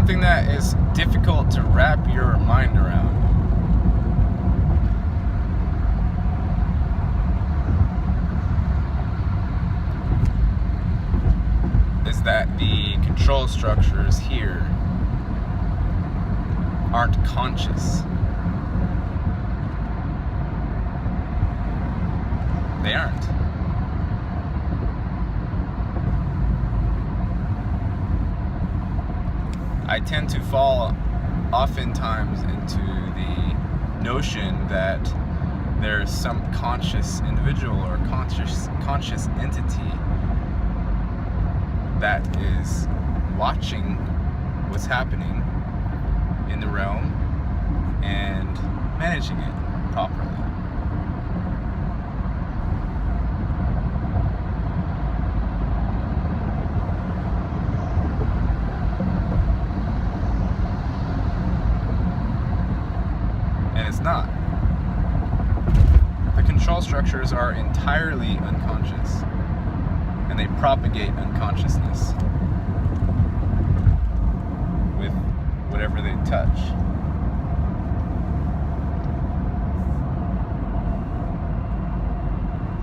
something that is difficult to wrap your mind around. Is that the control structures here aren't conscious. They aren't. I tend to fall oftentimes into the notion that there's some conscious individual or conscious entity that is watching what's happening in the realm and managing it properly. And it's not. The control structures are entirely unconscious, and they propagate unconsciousness with whatever they touch.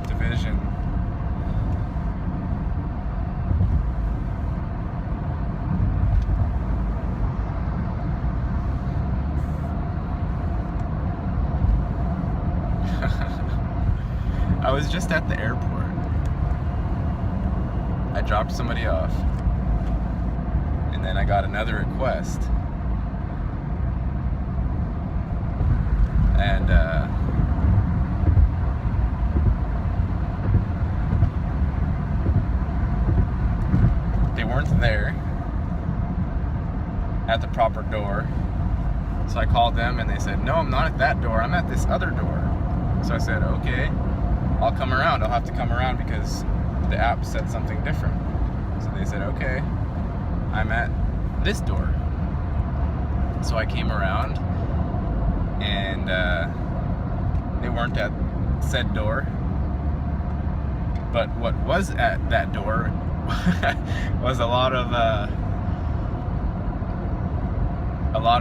Division. I was just at the airport. I dropped somebody off, and then I got another request, and they weren't there at the proper door. So I called them, and they said, "No, I'm not at that door, I'm at this other door." So I said, "Okay, I'll come around. I'll have to come around because the app said something different." So they said, "Okay, I'm at this door." So I came around, and they weren't at said door. But what was at that door was a lot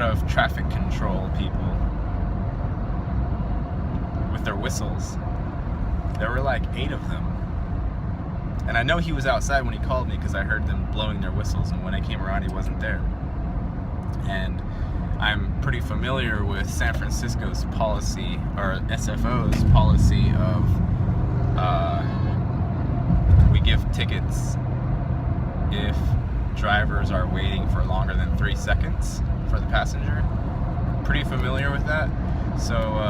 of traffic control people with their whistles. There were like 8 of them. And I know he was outside when he called me because I heard them blowing their whistles, and when I came around, he wasn't there. And I'm pretty familiar with San Francisco's policy, or SFO's policy, of we give tickets if drivers are waiting for longer than 3 seconds for the passenger. Pretty familiar with that. So,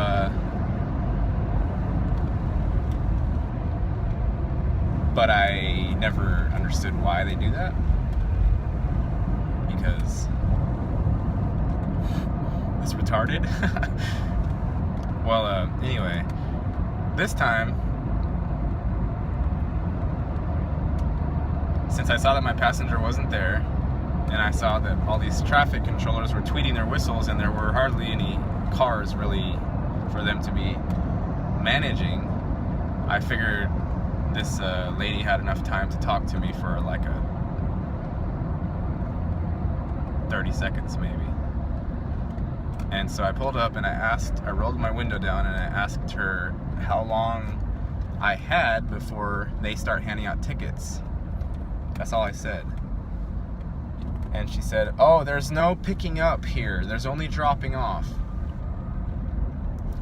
but I never understood why they do that, because it's retarded. Well, anyway, this time, since I saw that my passenger wasn't there, and I saw that all these traffic controllers were tweeting their whistles, and there were hardly any cars really for them to be managing, I figured this lady had enough time to talk to me for like a 30 seconds maybe. And so I pulled up and I rolled my window down and I asked her how long I had before they start handing out tickets. That's all I said. And she said, "Oh, there's no picking up here. There's only dropping off."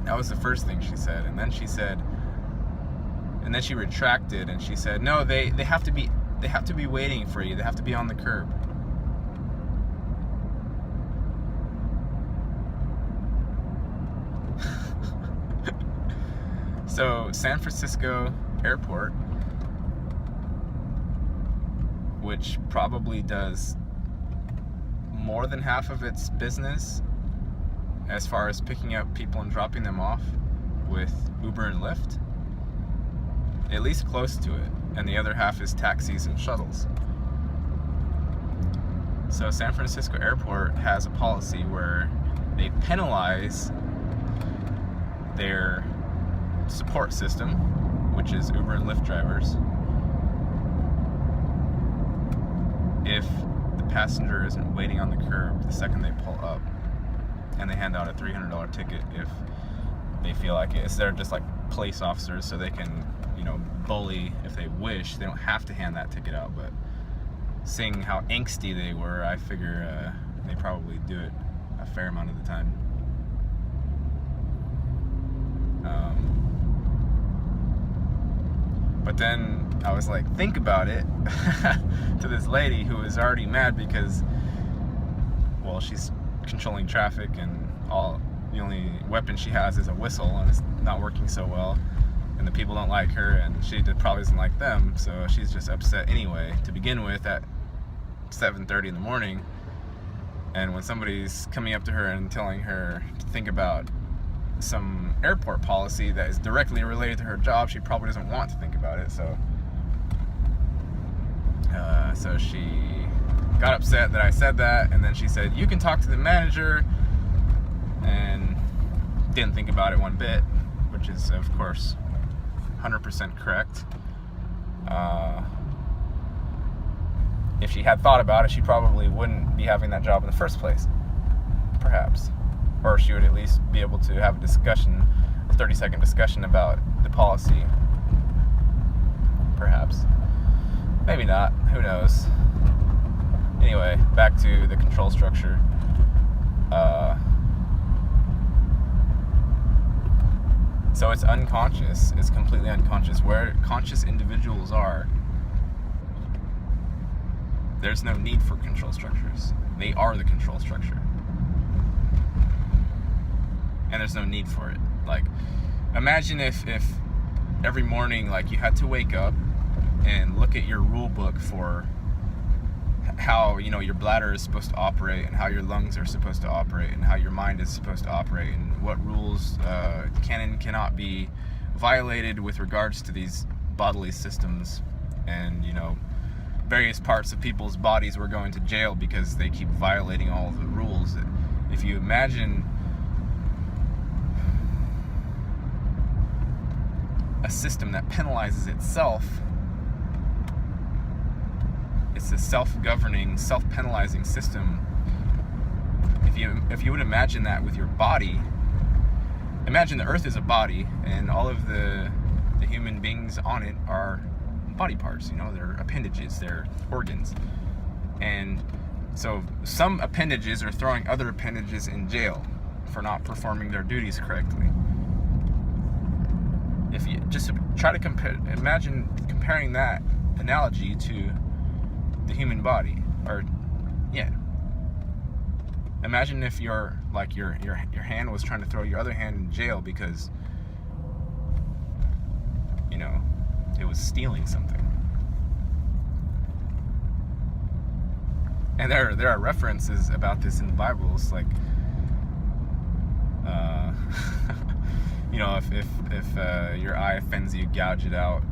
That was the first thing she said. And then she said, and then she retracted and she said, "No, they have to be waiting for you. They have to be on the curb." So San Francisco Airport, which probably does more than half of its business as far as picking up people and dropping them off with Uber and Lyft, at least close to it, and the other half is taxis and shuttles. So San Francisco Airport has a policy where they penalize their support system, which is Uber and Lyft drivers, if the passenger isn't waiting on the curb the second they pull up, and they hand out a $300 ticket if they feel like it. It's they're just like police officers, so they can, bully if they wish. They don't have to hand that ticket out, but seeing how angsty they were, I figure they probably do it a fair amount of the time. But then I was like, think about it, to this lady who is already mad because, well, she's controlling traffic and the only weapon she has is a whistle, and it's not working so well, and the people don't like her, and she probably doesn't like them, so she's just upset anyway to begin with at 7:30 in the morning. And when somebody's coming up to her and telling her to think about some airport policy that is directly related to her job, she probably doesn't want to think about it. So she got upset that I said that, and then she said, "You can talk to the manager," and didn't think about it one bit, which is, of course, 100% correct. If she had thought about it, she probably wouldn't be having that job in the first place, perhaps. Or she would at least be able to have a 30-second discussion about the policy, perhaps. Maybe not, who knows. Anyway, back to the control structure. So it's unconscious, it's completely unconscious. Where conscious individuals are, there's no need for control structures. They are the control structure. And there's no need for it. Like, imagine if every morning, like, you had to wake up and look at your rule book for how, your bladder is supposed to operate, and how your lungs are supposed to operate, and how your mind is supposed to operate, and what rules can and cannot be violated with regards to these bodily systems. And, various parts of people's bodies were going to jail because they keep violating all of the rules. If you imagine a system that penalizes itself, it's a self-governing, self-penalizing system. If you would imagine that with your body, imagine the earth is a body, and all of the human beings on it are body parts, they're appendages, they're organs. And so some appendages are throwing other appendages in jail for not performing their duties correctly. If you just try to imagine comparing that analogy to the human body, imagine if your hand was trying to throw your other hand in jail because it was stealing something. And there are references about this in the Bible. It's like if your eye offends you, gouge it out.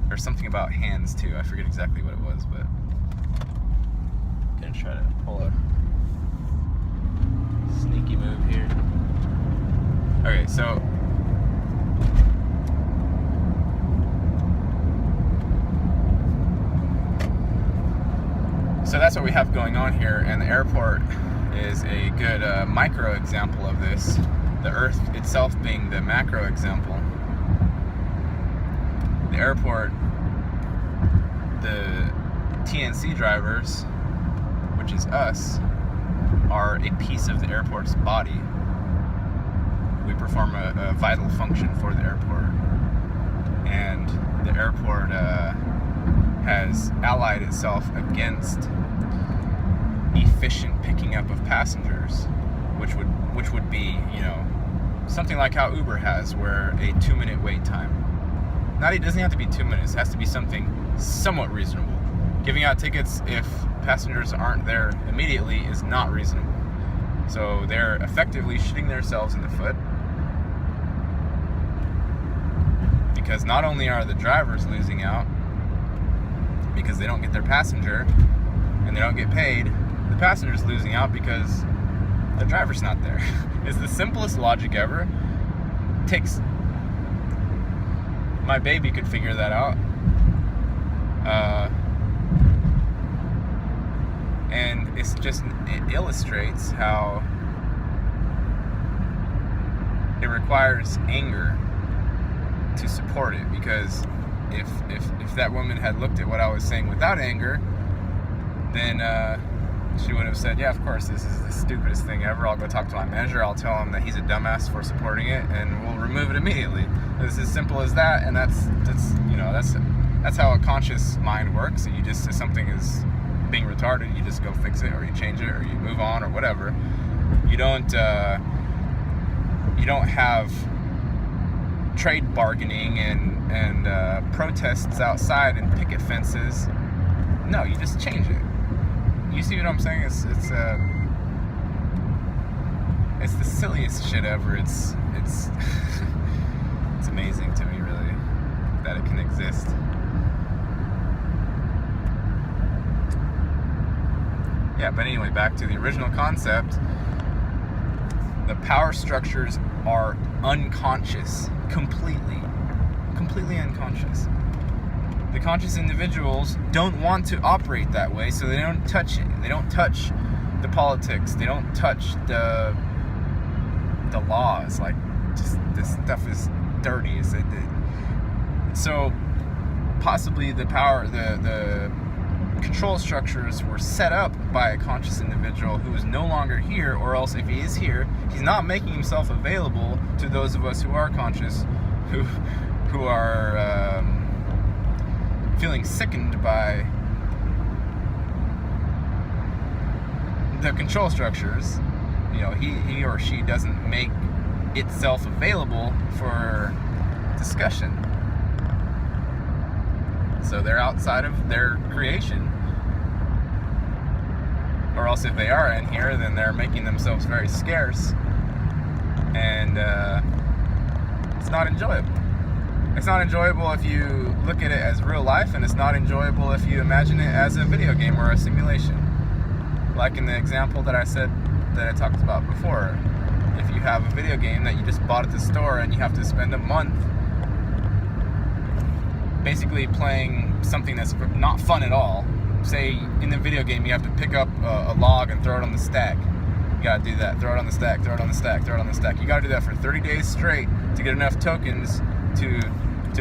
There's something about hands too. I forget exactly what it was, but I'm gonna try to pull a sneaky move here. Okay, so that's what we have going on here, and the airport is a good micro example of this. The Earth itself being the macro example. The airport, the TNC drivers, which is us, are a piece of the airport's body. We perform a vital function for the airport, and the airport has allied itself against efficient picking up of passengers, which would be, something like how Uber has, where a 2-minute wait time. It doesn't have to be 2 minutes. It has to be something somewhat reasonable. Giving out tickets if passengers aren't there immediately is not reasonable. So they're effectively shooting themselves in the foot, because not only are the drivers losing out because they don't get their passenger and they don't get paid, the passenger's losing out because the driver's not there. It's the simplest logic ever. My baby could figure that out. And it illustrates how it requires anger to support it, because if that woman had looked at what I was saying without anger, then she would have said, yeah, of course, this is the stupidest thing ever. I'll go talk to my manager. I'll tell him that he's a dumbass for supporting it, and we'll remove it immediately. It's as simple as that, and that's how a conscious mind works. And you just, if something is being retarded, you just go fix it, or you change it, or you move on, or whatever. You don't have trade bargaining and protests outside and picket fences. No, you just change it. You see what I'm saying? It's the silliest shit ever. It's it's amazing to me, really, that it can exist. Yeah, but anyway, back to the original concept. The power structures are unconscious, completely unconscious. The conscious individuals don't want to operate that way, so they don't touch it. They don't touch the politics. They don't touch the laws. Like, just this stuff is dirty. So possibly the control structures were set up by a conscious individual who is no longer here, or else if he is here, he's not making himself available to those of us who are conscious, who are feeling sickened by the control structures. You know, he or she doesn't make itself available for discussion. So they're outside of their creation. Or else if they are in here, then they're making themselves very scarce. And it's not enjoyable. It's not enjoyable if you look at it as real life, and it's not enjoyable if you imagine it as a video game or a simulation. Like in the example that I talked about before. If you have a video game that you just bought at the store and you have to spend a month basically playing something that's not fun at all. Say in the video game you have to pick up a log and throw it on the stack. You gotta do that. Throw it on the stack, throw it on the stack, throw it on the stack. You gotta do that for 30 days straight to get enough tokens to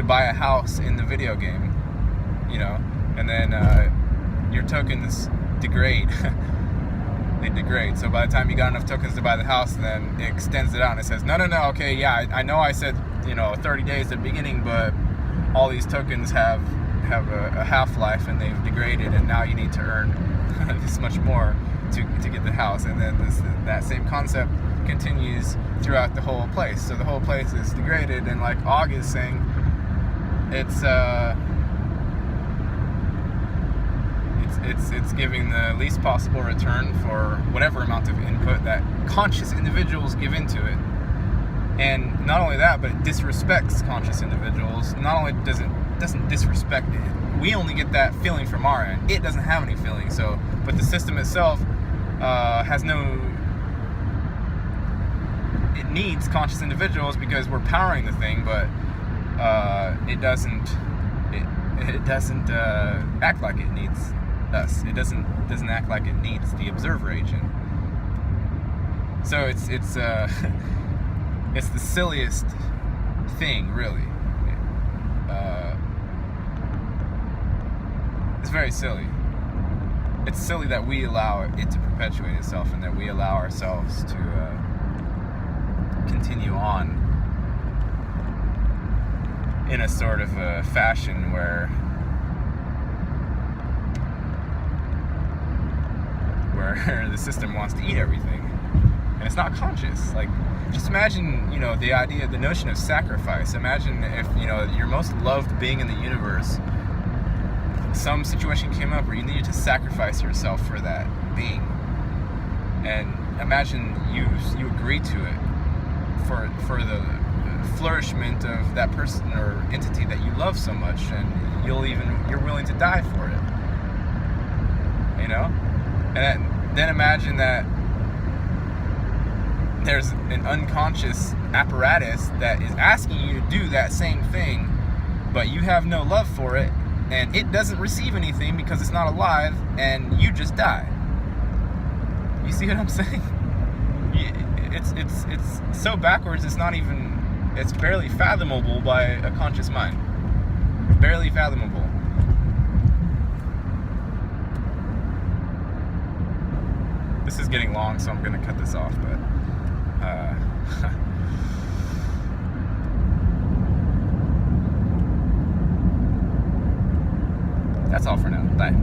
buy a house in the video game. You know, and then your tokens degrade. They degrade. So by the time you got enough tokens to buy the house, then it extends it out and it says, no, okay, yeah, I know I said, 30 days at the beginning, but all these tokens have a half-life and they've degraded, and now you need to earn this much more to get the house. And then that same concept continues throughout the whole place. So the whole place is degraded, and like Og is saying, it's giving the least possible return for whatever amount of input that conscious individuals give into it. And not only that, but it disrespects conscious individuals. Not only doesn't disrespect it, we only get that feeling from our end. It doesn't have any feeling. So, but the system itself has no. It needs conscious individuals because we're powering the thing, but it doesn't. It doesn't act like it needs us. It doesn't act like it needs the observer agent. So it's it's the silliest thing, really. It's very silly. It's silly that we allow it to perpetuate itself, and that we allow ourselves to continue on in a sort of a fashion where the system wants to eat everything, and it's not conscious. Like, just imagine, the notion of sacrifice. Imagine if, your most loved being in the universe, some situation came up where you needed to sacrifice yourself for that being, and imagine you agree to it for the flourishment of that person or entity that you love so much, and you're willing to die for it, and then imagine that there's an unconscious apparatus that is asking you to do that same thing, but you have no love for it, and it doesn't receive anything because it's not alive, and you just die. You see what I'm saying? It's so backwards, it's not even, it's barely fathomable by a conscious mind. Barely fathomable. This is getting long, so I'm going to cut this off, but that's all for now. Bye.